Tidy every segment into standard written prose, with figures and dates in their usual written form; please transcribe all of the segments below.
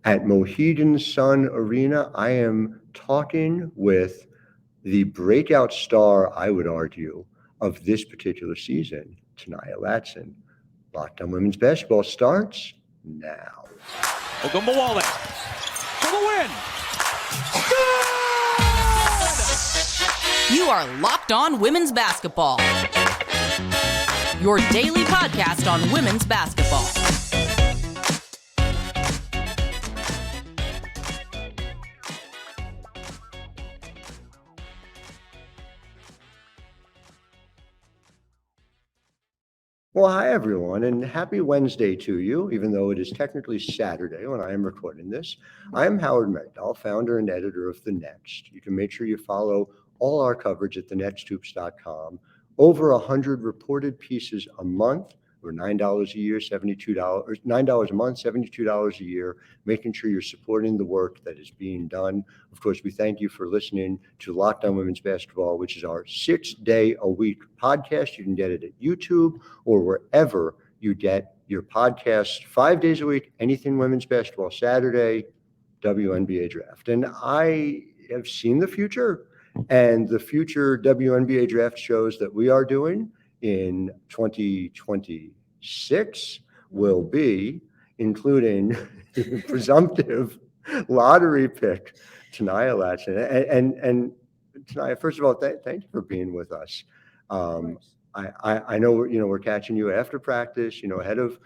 at Mohegan Sun Arena. I am talking with the breakout star, I would argue, of this particular season, Tanaya Latson. Locked On Women's Basketball starts now. Ogunbowale for the win. You are Locked On Women's Basketball, your daily podcast on women's basketball. Well, hi, everyone, and happy Wednesday to you, even though it is technically Saturday when I am recording this. I am Howard Megdal, founder and editor of The Next. You can make sure you follow all our coverage at thenexthoops.com. Over 100 reported pieces a month, or $9 a year, $9 a month, $72 a year, making sure you're supporting the work that is being done. Of course, we thank you for listening to Locked On Women's Basketball, which is our 6-day-a-week podcast. You can get it at YouTube or wherever you get your podcast 5 days a week, anything women's basketball. Saturday, WNBA draft. And I have seen the future, and the future WNBA draft shows that we are doing in 2026 will be including presumptive lottery pick Tanaya Latson. And Tanaya, first of all, thank you for being with us. I know we're catching you after practice, ahead of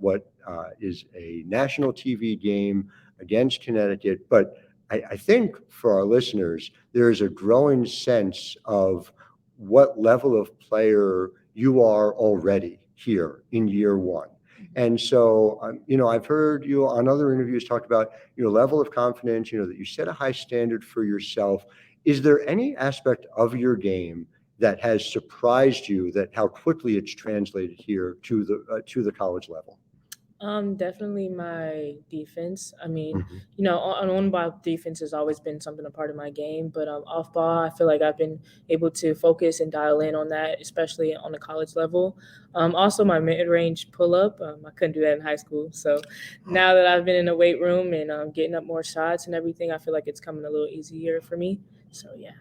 what is a national TV game against Connecticut. But I think for our listeners, there is a growing sense of what level of player you are already here in year one. And so, I've heard you on other interviews talk about your level of confidence, that you set a high standard for yourself. Is there any aspect of your game that has surprised you, that how quickly it's translated here to the college level? Definitely my defense. I mean, on ball defense has always been something a part of my game, but off ball, I feel like I've been able to focus and dial in on that, especially on the college level. Also, my mid-range pull-up, I couldn't do that in high school. So now that I've been in the weight room and getting up more shots and everything, I feel like it's coming a little easier for me. So, yeah.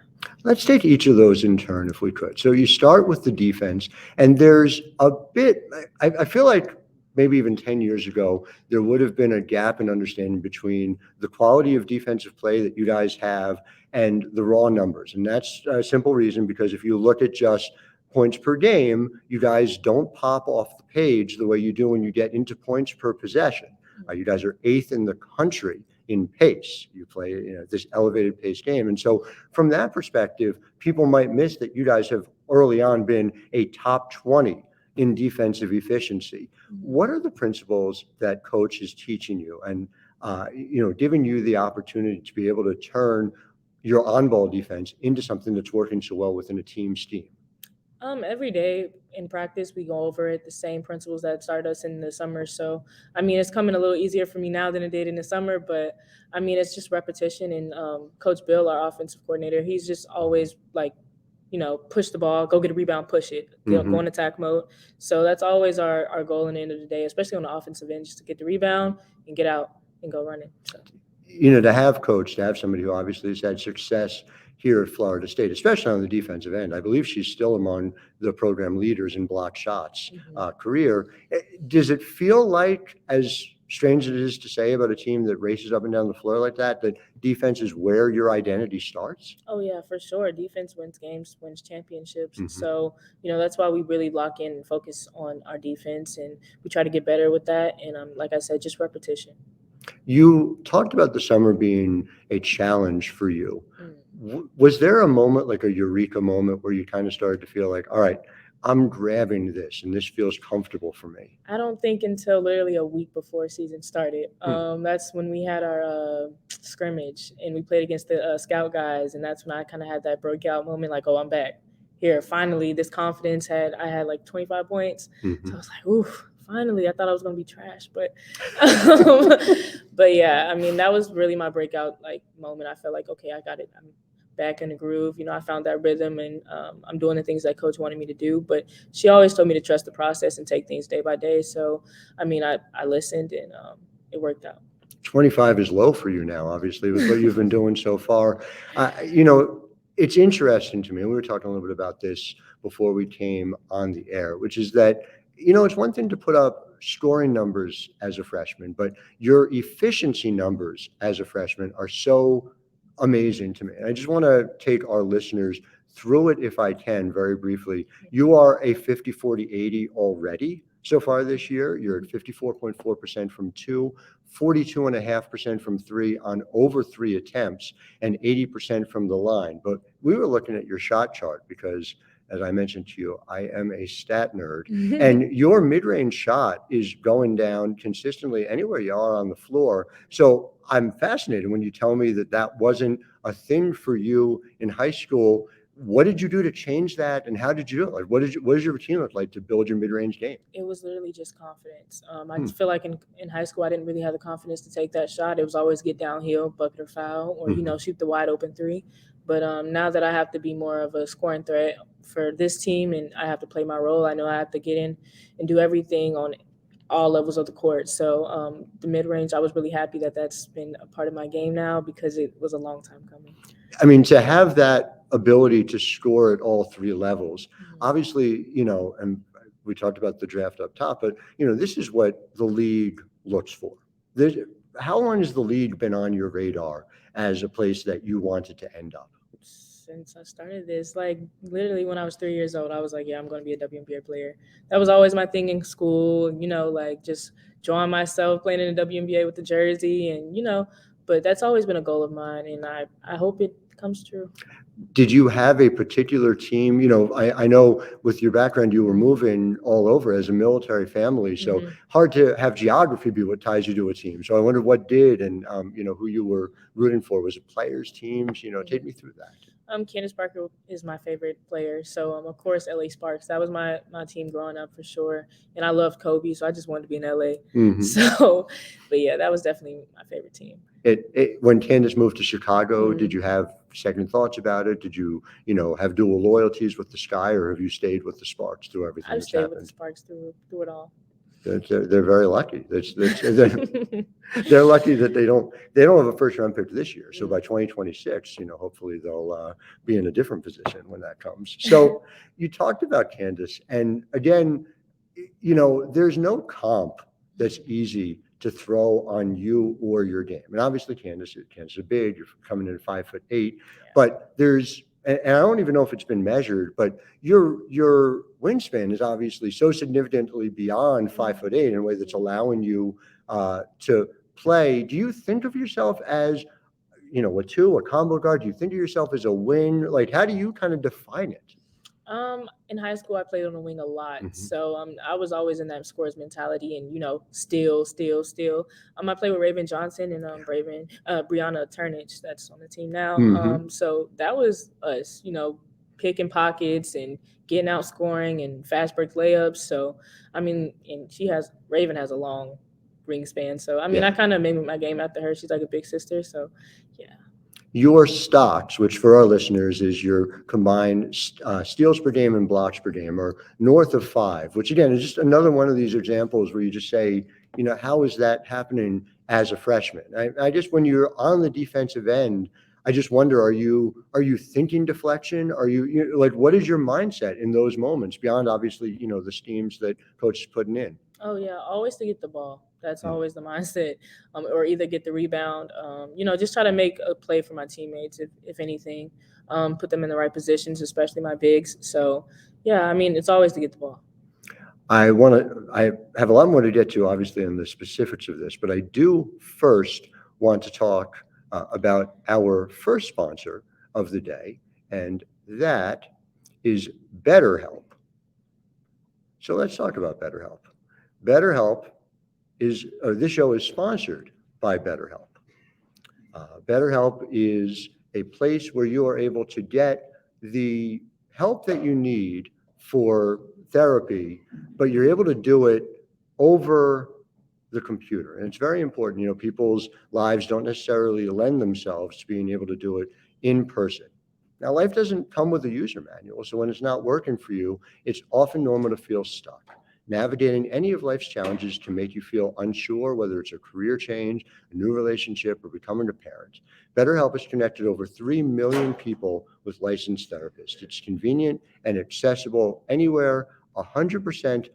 Let's take each of those in turn, if we could. So you start with the defense, and there's a bit, I feel like, maybe even 10 years ago, there would have been a gap in understanding between the quality of defensive play that you guys have and the raw numbers. And that's a simple reason, because if you look at just points per game, you guys don't pop off the page the way you do when you get into points per possession. You guys are 8th in the country in pace. You play this elevated pace game. And so from that perspective, people might miss that you guys have early on been a top 20 in defensive efficiency. What are the principles that coach is teaching you and, giving you the opportunity to be able to turn your on-ball defense into something that's working so well within a team scheme? Every day in practice, we go over it, the same principles that started us in the summer. So, it's coming a little easier for me now than it did in the summer, but it's just repetition. And Coach Bill, our offensive coordinator, he's just always like, push the ball, go get a rebound, push it, go in attack mode. So that's always our goal in the end of the day, especially on the offensive end, just to get the rebound and get out and go running. So. To have somebody who obviously has had success here at Florida State, especially on the defensive end. I believe she's still among the program leaders in block shots career. Does it feel like, as strange as it is to say about a team that races up and down the floor like that defense is where your identity starts? Oh, yeah, for sure. Defense wins games, wins championships. So, that's why we really lock in and focus on our defense, and we try to get better with that. And like I said, just repetition. You talked about the summer being a challenge for you. Was there a moment, like a eureka moment, where you kind of started to feel like, all right, I'm grabbing this and this feels comfortable for me? I don't think until literally a week before season started. That's when we had our scrimmage and we played against the scout guys, and that's when I kind of had that breakout moment, like, oh, I'm back here. Finally, this confidence I had like 25 points. So I was like, oof. Finally, I thought I was going to be trash, but yeah, that was really my breakout moment. I felt like, okay, I got it. I'm back in the groove. I found that rhythm, and I'm doing the things that coach wanted me to do. But she always told me to trust the process and take things day by day. So, I listened, and it worked out. 25 is low for you now, obviously, with what you've been doing so far. It's interesting to me, and we were talking a little bit about this before we came on the air, which is that, it's one thing to put up scoring numbers as a freshman, but your efficiency numbers as a freshman are so amazing to me. And I just want to take our listeners through it, if I can, very briefly. You are a 50-40-80 already so far this year. You're at 54.4% from two, 42.5% from three on over 3 attempts, and 80% from the line. But we were looking at your shot chart because, as I mentioned to you, I am a stat nerd, and your mid-range shot is going down consistently anywhere you are on the floor. So I'm fascinated when you tell me that that wasn't a thing for you in high school. What did you do to change that, and how did you do it? Like, what does your routine look like to build your mid-range game? It was literally just confidence. I feel like in high school, I didn't really have the confidence to take that shot. It was always get downhill, bucket or foul, or, shoot the wide open three. But now that I have to be more of a scoring threat for this team and I have to play my role, I know I have to get in and do everything on all levels of the court. So the mid-range, I was really happy that that's been a part of my game now because it was a long time coming. I mean, to have that ability to score at all 3 levels, obviously, and we talked about the draft up top, but, this is what the league looks for. How long has the league been on your radar as a place that you wanted to end up? Since I started this, like literally when I was 3 years old, I was like, yeah, I'm going to be a WNBA player. That was always my thing in school, like just drawing myself playing in the WNBA with the jersey and, but that's always been a goal of mine. And I hope it comes true. Did you have a particular team? I know with your background, you were moving all over as a military family. So hard to have geography be what ties you to a team. So I wondered what did, and, who you were rooting for. Was it players, teams? Take me through that. Candace Parker is my favorite player. So, of course, LA Sparks. That was my team growing up for sure. And I loved Kobe, so I just wanted to be in LA. So, but yeah, that was definitely my favorite team. When Candace moved to Chicago, did you have second thoughts about it? Did you, have dual loyalties with the Sky, or have you stayed with the Sparks through everything that's happened? I've stayed with the Sparks through it all. They're very lucky. They're lucky that they don't have a first round pick this year. So by 2026, hopefully they'll be in a different position when that comes. So you talked about Candace, and again, there's no comp that's easy to throw on you or your game. And obviously Candace is big. You're coming in at 5'8", but there's, and I don't even know if it's been measured, but your wingspan is obviously so significantly beyond 5'8" in a way that's allowing you to play. Do you think of yourself as, a combo guard? Do you think of yourself as a wing? Like, how do you kind of define it? In high school, I played on the wing a lot. So I was always in that scorer's mentality and, steal. I play with Raven Johnson and Brianna Turnage, that's on the team now. So that was us, picking pockets and getting out scoring and fast break layups. So, and Raven has a long wingspan. So, I kind of made my game after her. She's like a big sister. So, yeah. Your stocks, which for our listeners is your combined steals per game and blocks per game, are north of 5, which again is just another one of these examples where you just say, how is that happening as a freshman? I just, when you're on the defensive end, I just wonder, are you thinking deflection? Are you like, what is your mindset in those moments beyond obviously, the schemes that coach is putting in? Oh yeah, always to get the ball. That's always the mindset, or either get the rebound. Just try to make a play for my teammates, if anything, put them in the right positions, especially my bigs. So, yeah, it's always to get the ball. I have a lot more to get to, obviously, on the specifics of this, but I do first want to talk about our first sponsor of the day, and that is BetterHelp. So let's talk about BetterHelp. BetterHelp this show is sponsored by BetterHelp. BetterHelp is a place where you are able to get the help that you need for therapy, but you're able to do it over the computer. And it's very important. People's lives don't necessarily lend themselves to being able to do it in person. Now, life doesn't come with a user manual, so when it's not working for you, it's often normal to feel stuck. navigating any of life's challenges can make you feel unsure, whether it's a career change, a new relationship, or becoming a parent. BetterHelp has connected over 3 million people with licensed therapists. It's convenient and accessible anywhere, 100%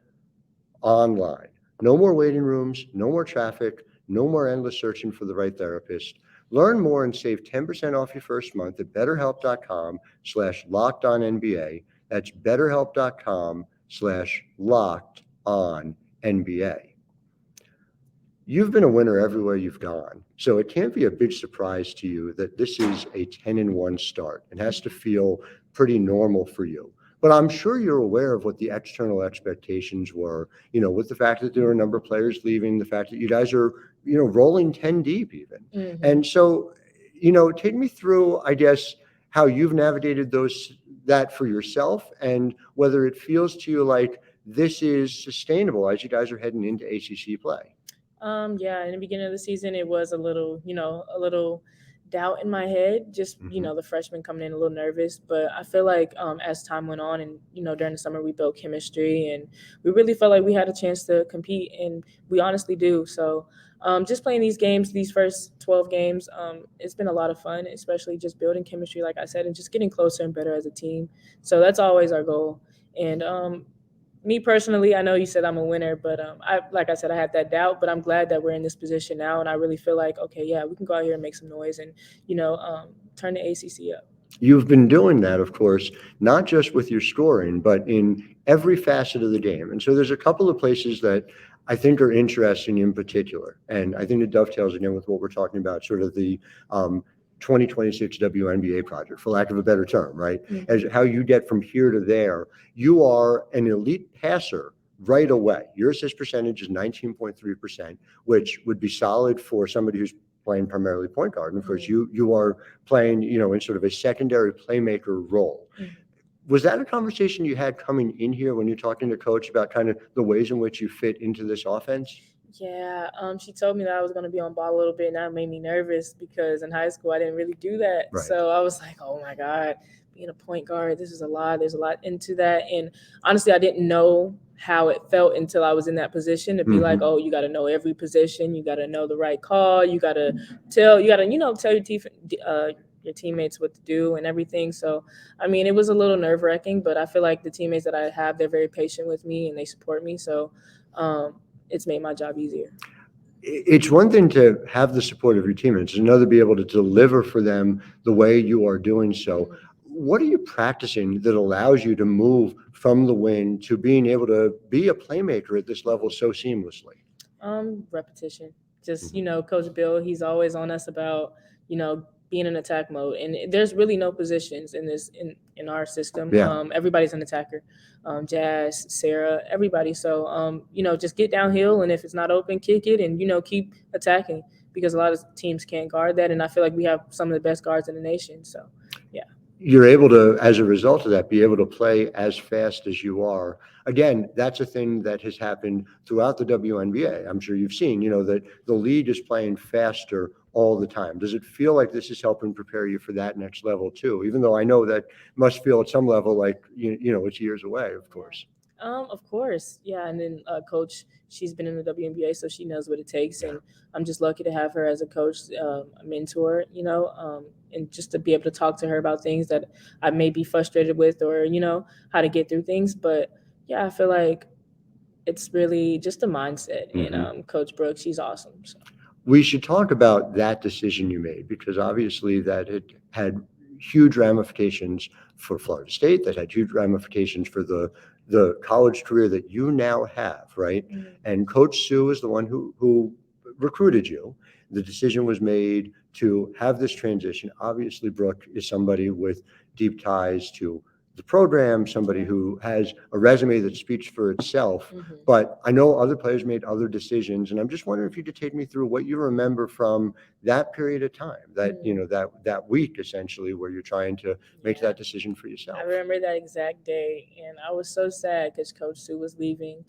online. No more waiting rooms, no more traffic, no more endless searching for the right therapist. Learn more and save 10% off your first month at betterhelp.com/lockedonnba. That's betterhelp.com/lockedonnba. You've been a winner everywhere you've gone, so it can't be a big surprise to you that this is a 10-1 start. It has to feel pretty normal for you. But I'm sure you're aware of what the external expectations were, with the fact that there are a number of players leaving, the fact that you guys are, rolling 10 deep even. Mm-hmm. And so, take me through, I guess, how you've navigated that for yourself and whether it feels to you like this is sustainable as you guys are heading into ACC play. Yeah, in the beginning of the season, it was a little doubt in my head, just, the freshmen coming in a little nervous. But I feel like as time went on and, during the summer, we built chemistry and we really felt like we had a chance to compete, and we honestly do. So just playing these games, these first 12 games, it's been a lot of fun, especially just building chemistry, like I said, and just getting closer and better as a team. So that's always our goal. And me personally, I know you said I'm a winner, but like I said, I had that doubt, but I'm glad that we're in this position now. And I really feel like, okay, yeah, we can go out here and make some noise and, turn the ACC up. You've been doing that, of course, not just with your scoring, but in every facet of the game. And so there's a couple of places that I think are interesting in particular. And I think it dovetails again with what we're talking about, sort of the 2026 WNBA project, for lack of a better term, right? Mm-hmm. As how you get from here to there. You are an elite passer right away. Your assist percentage is 19.3%, which would be solid for somebody who's playing primarily point guard. And of course, you are playing, in sort of a secondary playmaker role. Mm-hmm. Was that a conversation you had coming in here when you're talking to coach about kind of the ways in which you fit into this offense? Yeah, she told me that I was going to be on ball a little bit, and that made me nervous because in high school I didn't really do that. Right. So I was like, oh my God, being a point guard, this is a lot. There's a lot into that. And honestly, I didn't know how it felt until I was in that position to be like, oh, you got to know every position. You got to know the right call. You got to tell your teammates what to do and everything. So, I mean, it was a little nerve-wracking, but I feel like the teammates that I have, they're very patient with me and they support me. So, it's made my job easier. It's one thing to have the support of your teammates, it's another to be able to deliver for them the way you are doing so. Mm-hmm. What are you practicing that allows you to move from the wing to being able to be a playmaker at this level so seamlessly? Repetition. Just, Coach Bill, he's always on us about, being in attack mode. And there's really no positions in this in our system. Yeah. Everybody's an attacker. Jazz, Sarah, everybody. So, just get downhill, and if it's not open, kick it and, keep attacking, because a lot of teams can't guard that. And I feel like we have some of the best guards in the nation. So, yeah. You're able to, as a result of that, be able to play as fast as you are. Again, that's a thing that has happened throughout the WNBA. I'm sure you've seen, that the league is playing faster all the time. Does it feel like this is helping prepare you for that next level too? Even though I know that must feel at some level like, it's years away, of course. Of course. Yeah. And then Coach, she's been in the WNBA, so she knows what it takes. And I'm just lucky to have her as a coach, a mentor, and just to be able to talk to her about things that I may be frustrated with, or, how to get through things. But yeah, I feel like it's really just a mindset. Mm-hmm. And Coach Brooke, she's awesome. So. We should talk about that decision you made, because obviously that it had huge ramifications for Florida State, that had huge ramifications for the college career that you now have, right? Mm-hmm. And Coach Sue is the one who recruited you. The decision was made to have this transition. Obviously, Brooke is somebody with deep ties to the program, somebody who has a resume that speaks for itself. Mm-hmm. But I know other players made other decisions, and I'm just wondering if you could take me through what you remember from that period of time, that that week essentially, where you're trying to make that decision for yourself. I remember that exact day, and I was so sad because Coach Sue was leaving.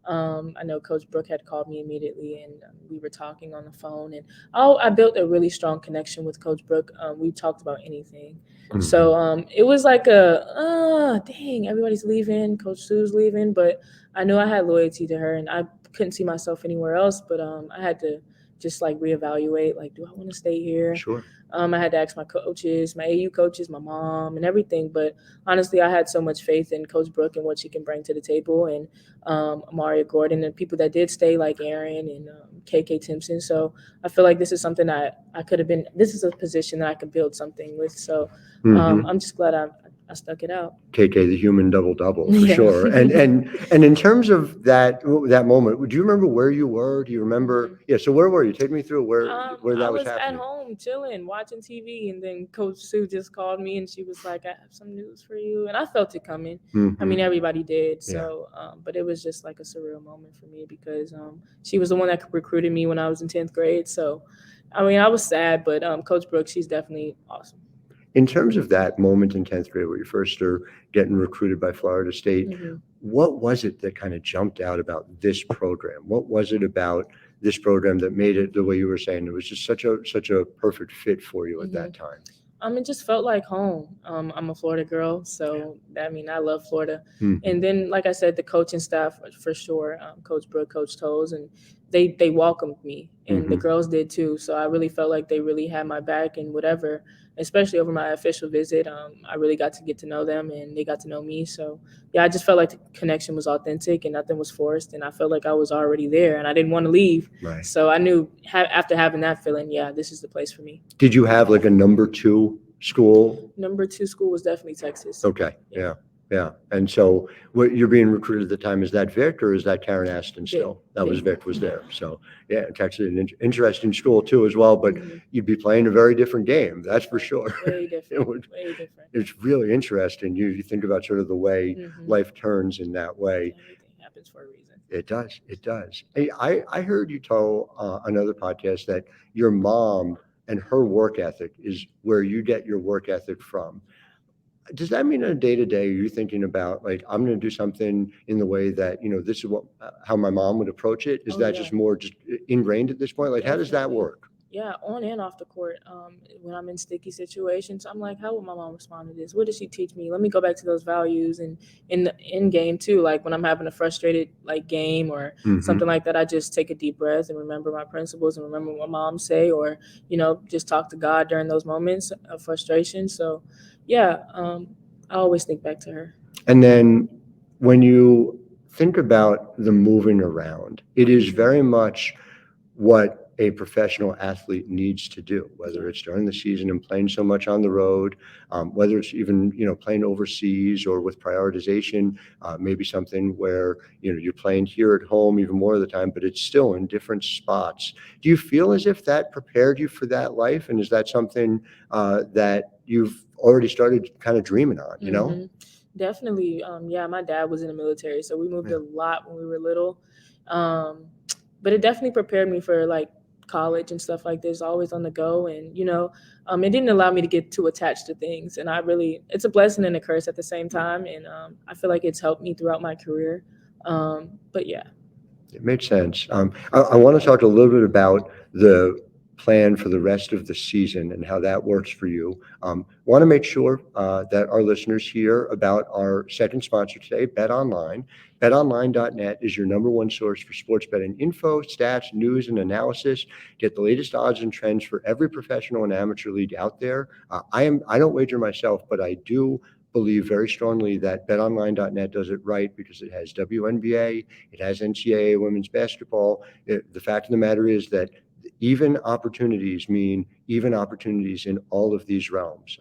I know Coach Brooke had called me immediately, and we were talking on the phone. And I built a really strong connection with Coach Brooke. We talked about anything. So it was like dang, everybody's leaving, Coach Sue's leaving, but I knew I had loyalty to her, and I couldn't see myself anywhere else. But I had to just like reevaluate, like, do I want to stay here? Sure. I had to ask my coaches, my AU coaches, my mom, and everything. But honestly, I had so much faith in Coach Brooke and what she can bring to the table, and Amaria Gordon and people that did stay, like Aaron and KK Timpson. So I feel like this is something that I could have been. This is a position that I could build something with. So I'm just glad I stuck it out. KK, the human double-double, for Yeah. sure. And in terms of that moment, do you remember where you were? Do you remember? Yeah. So where were you? Take me through where that was I was happening. at home chilling, watching TV, and then Coach Sue just called me, and she was like, "I have some news for you," and I felt it coming. I mean, everybody did. So, but it was just like a surreal moment for me because she was the one that recruited me when I was in 10th grade. So, I mean, I was sad, but Coach Brooks, she's definitely awesome. In terms of that moment in 10th grade where you first are getting recruited by Florida State, what was it that kind of jumped out about this program? What was it about this program that made it the way you were saying? It was just such a perfect fit for you at that time. It just felt like home. I'm a Florida girl, so I mean, I love Florida. And then, like I said, the coaching staff for sure, Coach Brooke, Coach Toles, and they welcomed me, and the girls did too. So I really felt like they really had my back and whatever. Especially over my official visit, I really got to get to know them, and they got to know me. So yeah, I just felt like the connection was authentic and nothing was forced, and I felt like I was already there, and I didn't want to leave. Right. So I knew after having that feeling, yeah, this is the place for me. Did you have like a number 2 school? Number 2 school was definitely Texas. Okay. Yeah. And so what you're being recruited at the time, is that Vic or is that Karen Aston still? That was Vic was there. So yeah, Texas, an interesting school too as well, but you'd be playing a very different game. That's for sure. Way different. Way different. It's really interesting. You think about sort of the way life turns in that way. Everything happens for a reason. It does. It does. Hey, I heard you tell another podcast that your mom and her work ethic is where you get your work ethic from. Does that mean on a day-to-day you're thinking about, like, I'm going to do something in the way that, this is how my mom would approach it? Is that just more just ingrained at this point? Like, how does that work? Yeah, on and off the court. When I'm in sticky situations, I'm like, how would my mom respond to this? What did she teach me? Let me go back to those values. And in the in game too, like when I'm having a frustrated game or something like that, I just take a deep breath and remember my principles and remember what my mom say, or just talk to God during those moments of frustration. So yeah, I always think back to her. And then when you think about the moving around, it is very much what a professional athlete needs to do, whether it's during the season and playing so much on the road, whether it's even, playing overseas or with prioritization, maybe something where, you're playing here at home even more of the time, but it's still in different spots. Do you feel as if that prepared you for that life? And is that something that you've already started kind of dreaming on, Definitely. My dad was in the military, so we moved a lot when we were little. But it definitely prepared me for college and stuff like this, always on the go. And, it didn't allow me to get too attached to things. And it's a blessing and a curse at the same time. And I feel like it's helped me throughout my career. But yeah. It makes sense. I want to talk a little bit about the plan for the rest of the season and how that works for you. Want to make sure that our listeners hear about our second sponsor today, BetOnline. BetOnline.net is your number one source for sports betting info, stats, news, and analysis. Get the latest odds and trends for every professional and amateur league out there. I don't wager myself, but I do believe very strongly that BetOnline.net does it right because it has WNBA, it has NCAA women's basketball. The fact of the matter is that even opportunities mean even opportunities in all of these realms.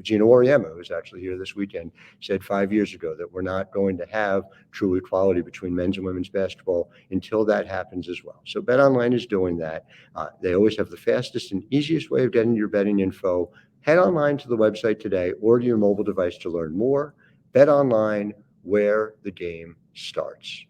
Gina Oriema, who's actually here this weekend, said 5 years ago that we're not going to have true equality between men's and women's basketball until that happens as well. So BetOnline is doing that. They always have the fastest and easiest way of getting your betting info. Head online to the website today or to your mobile device to learn more. BetOnline, where the game starts.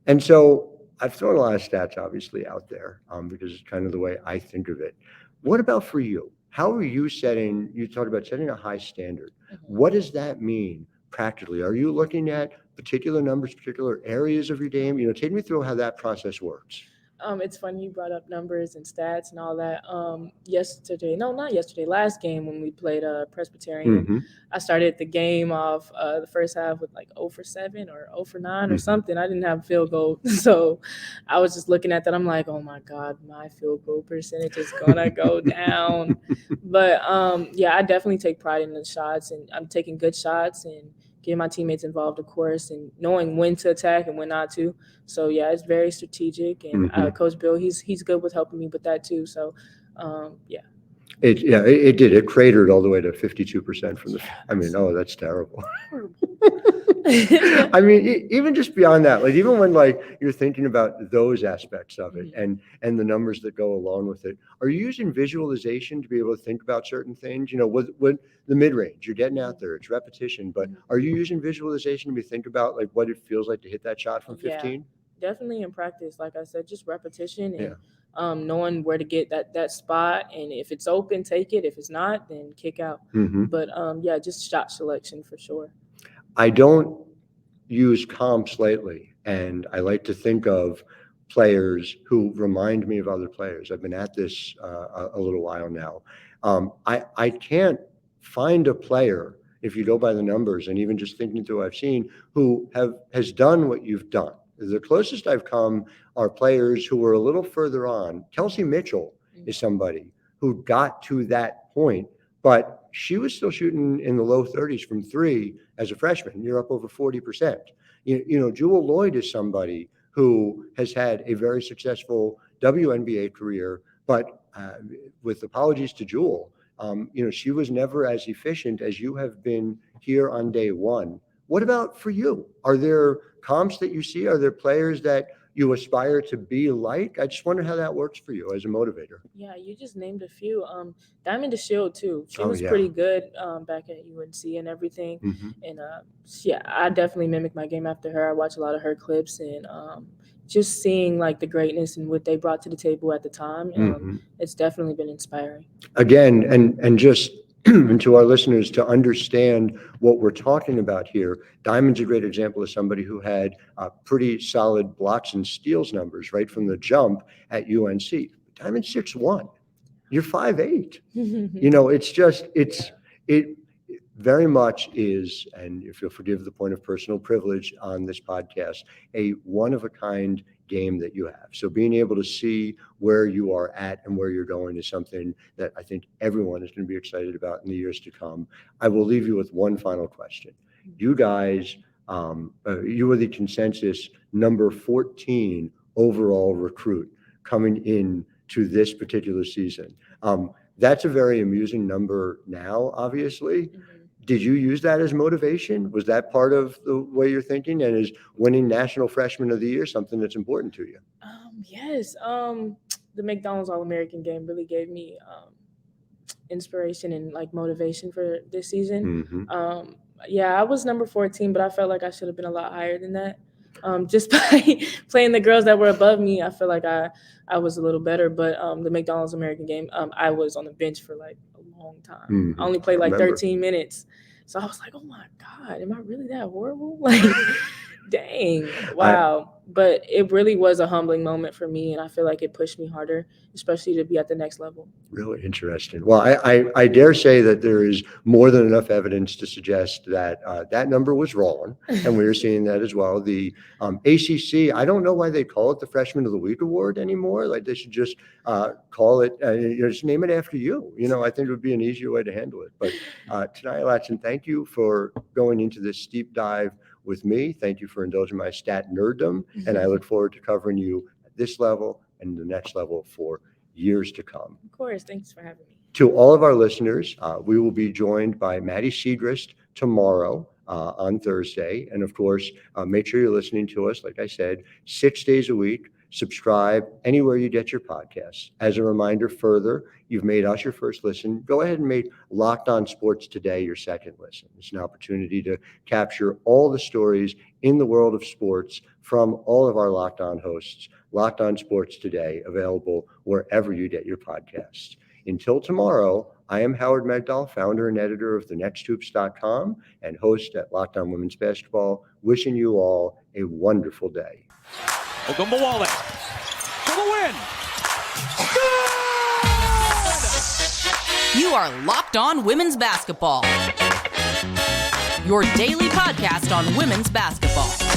And so I've thrown a lot of stats obviously out there because it's kind of the way I think of it. What about for you? How are you you talked about setting a high standard. What does that mean practically? Are you looking at particular numbers, particular areas of your game? Take me through how that process works. It's funny you brought up numbers and stats and all that. Not yesterday, last game when we played Presbyterian, Mhm. I started the game off the first half with like 0 for 7 or 0 for 9 or Mhm. something. I didn't have a field goal. So I was just looking at that. I'm like, oh my God, my field goal percentage is going to go down. But yeah, I definitely take pride in the shots, and I'm taking good shots and getting my teammates involved, of course, and knowing when to attack and when not to. So yeah, it's very strategic, and Mhm. Coach Bill, he's good with helping me with that too. So yeah. It did. It cratered all the way to 52% from the. Yeah, I mean, oh, that's terrible. horrible. I mean, even just beyond that, like even when like you're thinking about those aspects of it and the numbers that go along with it, are you using visualization to be able to think about certain things? With the mid range, you're getting out there, it's repetition, but are you using visualization to think about like what it feels like to hit that shot from Yeah, 15? definitely in practice. Like I said, just repetition and Yeah. knowing where to get that spot, and if it's open, take it. If it's not, then kick out. Hmm. But yeah, just shot selection for sure. I don't use comps lately, and I like to think of players who remind me of other players. I've been at this a little while now. I can't find a player, if you go by the numbers and even just thinking through what I've seen, who has done what you've done. The closest I've come are players who were a little further on. Kelsey Mitchell is somebody who got to that point, but she was still shooting in the low 30s from three as a freshman. You're up over 40%. Jewel Lloyd is somebody who has had a very successful WNBA career, but with apologies to Jewel, she was never as efficient as you have been here on day one. What about for you? Are there comps that you see? Are there players that you aspire to be like? I just wonder how that works for you as a motivator. Yeah, you just named a few. Diamond DeShield too. She Oh, was yeah. pretty good back at UNC and everything. Hmm. And yeah, I definitely mimic my game after her. I watch a lot of her clips, and just seeing like the greatness and what they brought to the table at the time. It's definitely been inspiring. Again, and just and to our listeners to understand what we're talking about here, Diamond's a great example of somebody who had pretty solid blocks and steals numbers right from the jump at UNC. Diamond's 6'1". You're 5'8". It very much is, and if you'll forgive the point of personal privilege on this podcast, a one-of-a-kind game that you have. So being able to see where you are at and where you're going is something that I think everyone is going to be excited about in the years to come. I will leave you with one final question. You guys, you were the consensus number 14 overall recruit coming in to this particular season. That's a very amusing number now, obviously. Did you use that as motivation? Was that part of the way you're thinking? And is winning National Freshman of the Year something that's important to you? Yes. The McDonald's All-American game really gave me inspiration and like motivation for this season. Mm-hmm. Yeah, I was number 14, but I felt like I should have been a lot higher than that. Just by playing the girls that were above me, I feel like I was a little better. But the McDonald's American game, I was on the bench for like a long time. Mm-hmm. I only played like Remember. 13 minutes. So I was like, oh my God, am I really that horrible? Like, dang, wow. But it really was a humbling moment for me, and I feel like it pushed me harder, especially to be at the next level. Really interesting. Well, I dare say that there is more than enough evidence to suggest that that number was wrong, and we are seeing that as well. The ACC, I don't know why they call it the Freshman of the Week Award anymore. Like they should just call it, just name it after you. I think it would be an easier way to handle it. But tonight, Latson, thank you for going into this steep dive with me. Thank you for indulging my stat nerddom, and I look forward to covering you at this level and the next level for years to come. Of course. Thanks for having me. To all of our listeners, we will be joined by Maddie Segrist tomorrow on Thursday. And of course, make sure you're listening to us, like I said, 6 days a week. Subscribe anywhere you get your podcasts. As a reminder, further, you've made us your first listen. Go ahead and make Locked On Sports Today your second listen. It's an opportunity to capture all the stories in the world of sports from all of our Locked On hosts. Locked On Sports Today, available wherever you get your podcasts. Until tomorrow, I am Howard Megdal, founder and editor of thenexthoops.com and host at Locked On Women's Basketball, wishing you all a wonderful day. Ogunbowale for the win. You are Locked On Women's Basketball, your daily podcast on women's basketball.